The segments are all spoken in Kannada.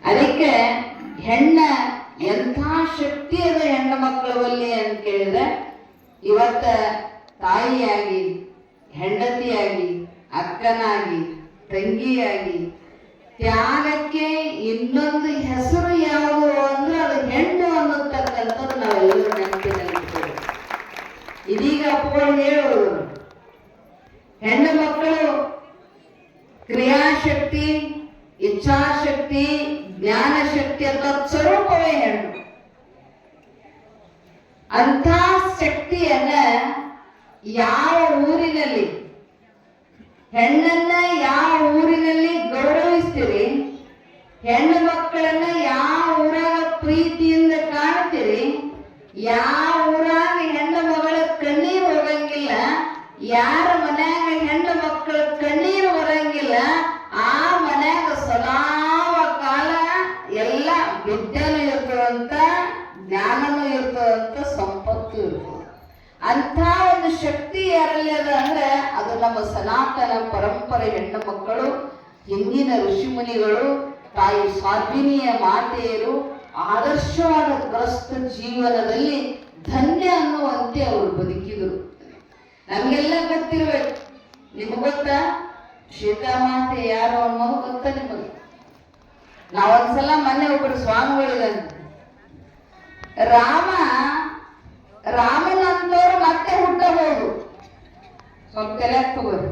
ಅದಕ್ಕೆ ಹೆಣ್ಣ ಎಂಥ ಶಕ್ತಿ ಅದ ಹೆಣ್ಣು ಮಕ್ಕಳಲ್ಲಿ ಅಂತ ಕೇಳಿದ್ರೆ ಇವತ್ತ ತಾಯಿಯಾಗಿ, ಹೆಂಡತಿಯಾಗಿ, ಅಕ್ಕನಾಗಿ, ತಂಗಿಯಾಗಿ ತ್ಯಾಗಕ್ಕೆ ಇನ್ನೊಂದು ಹೆಸರು ಯಾವುದು ಅಂದ್ರೆ ಅದು ಹೆಣ್ಣು ಅನ್ನತಕ್ಕಂಥದ್ದು ನಾವೆಲ್ಲರೂ ನೆನಪಿನಲ್ಲಿ. ಇದೀಗ ಅಪ್ಪಗಳು ಹೇಳುವುದು ಹೆಣ್ಣು ಮಕ್ಕಳು ಕ್ರಿಯಾಶಕ್ತಿ, ಇಚ್ಛಾಶಕ್ತಿ, ಜ್ಞಾನ ಶಕ್ತಿ ಅಂತ ಸ್ವರೂಪವೇ ಹೆಣ್ಣು. ಅಂಥ ಶಕ್ತಿಯನ್ನ ಯಾವ ಊರಿನಲ್ಲಿ, ಹೆಣ್ಣನ್ನ ಯಾವ ಊರಿನಲ್ಲಿ ಗೌರವಿಸ್ತೀರಿ, ಹೆಣ್ಣು ಮಕ್ಕಳನ್ನ ಯಾವ ಊರಾಗ ಪ್ರೀತಿಯಿಂದ ಕಾಣ್ತೀರಿ, ಯಾವ ಊರಾಗ ಹೆಣ್ಣು ಮಗಳ ಕಣ್ಣೀರು ಹೋಗಂಗಿಲ್ಲ, ಯಾರ ಮನ್ಯಾಗ ಹೆಣ್ಣು ಮಕ್ಕಳ ಕಣ್ಣೀರು ಬರಂಗಿಲ್ಲ, ಆ ಮನ್ಯಾಗ ಸದಾವ ಕಾಲ ಎಲ್ಲ ವಿದ್ಯೆನೂ ಇರ್ತದಂತ, ಜ್ಞಾನನೂ ಇರ್ತದಂತ, ಸಂಪತ್ತು ಇರ್ತದೆ. ಅಂಥ ಒಂದು ಶಕ್ತಿ ಯಾರಲ್ಲಿ ಅದ ಅಂದ್ರೆ ಅದು ನಮ್ಮ ಸನಾತನ ಪರಂಪರೆ ಹೆಣ್ಣು ಮಕ್ಕಳು, ಹಿಂದಿನ ಋಷಿಮುನಿಗಳು, ತಾಯಿ ಸಾಧ್ವಿನಿಯ ಮಾತೆಯರು ಆದರ್ಶವಾದ ಗ್ರಸ್ತ ಜೀವನದಲ್ಲಿ ಧನ್ಯ ಅನ್ನುವಂತೆ ಅವರು ಬದುಕಿದರು. ನಮ್ಗೆಲ್ಲ ಗೊತ್ತಿರ್ಬೇಕು. ನಿಮ್ಗೆ ಗೊತ್ತಾ ಸೀತಾಮಾತೆ ಯಾರು ಅನ್ನೋದು ಗೊತ್ತಾ ನಿಮಗೆ? ನಾವೊಂದ್ಸಲ ಮೊನ್ನೆ ಒಬ್ಬರು ಸ್ವಾಮಿಗಳಿದಂತೆ ರಾಮನಂತವ್ರು ಮತ್ತೆ ಹುಟ್ಟಬಹುದು. ಸ್ವಲ್ಪ ತಲೆಗೆ ತಗೋರಿ.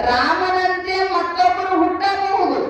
ರಾಮನಂತೆ ಮತ್ತೊಬ್ಬರು ಹುಟ್ಟಬಹುದು.